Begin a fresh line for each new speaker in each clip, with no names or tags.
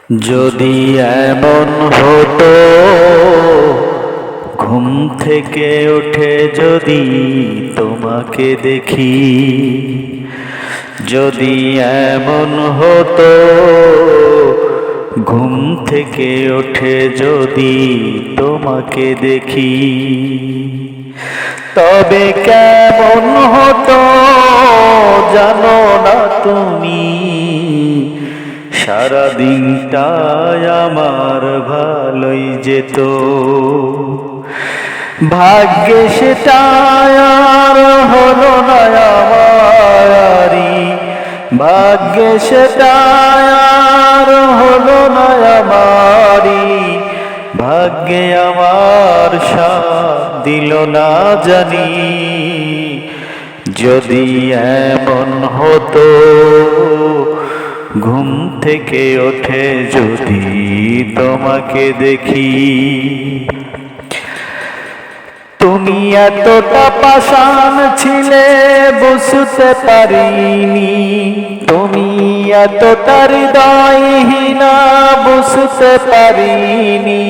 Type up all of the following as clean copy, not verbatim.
যদি এমন হতো ঘুম থেকে উঠে যদি তোমাকে দেখি, যদি এমন হতো ঘুম থেকে উঠে যদি তোমাকে দেখি, তবে কেমন হতো জানো না তুমি। সারাদিনটাই আমার ভালোই যেত, ভাগ্যে সেটা আর হলো না আমারি, ভাগ্যে সেটা আর হলো না আমারি, ভাগ্যে আমার সাথ দিল না জানি। যদি এমন হতো ঘুম থেকে ওঠে যদি তোমাকে দেখি, তুমি এতটা পাষাণ ছিলে বুঝতে পারিনি, তুমি এতটা হৃদয়হীনা বুঝতে পারিনি,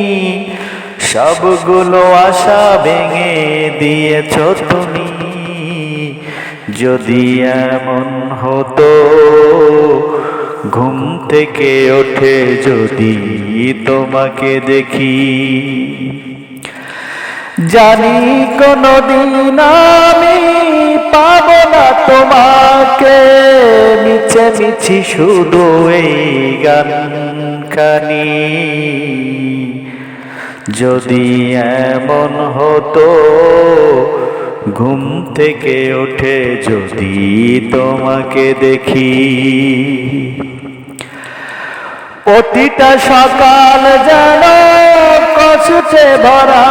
সবগুলো আশা ভেঙে দিয়েছ তুমি। যদি এমন হতো ঘুম থেকে ওঠে যদি তোমাকে দেখি, জানি কোনদিন আমি পাবো না তোমাকে, মিছে মিছি শুধু এই গান খানি। যদি এমন হতো ঘুম থেকে ওঠে যদি তোমাকে দেখি, প্রতিটা সকাল যেন কষ্টে ভরা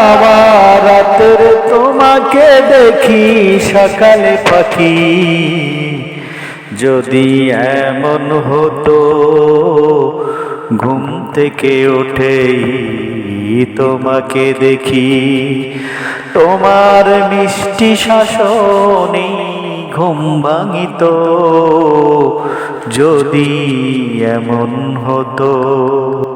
আমার, রাতের তোমাকে দেখি সকালে পাখি। যদি এমন হতো ঘুম থেকে ওঠে তোমাকে দেখি, তোমার মিষ্টি শাসনে ঘুম ভাঙিত যদি এমন হতো।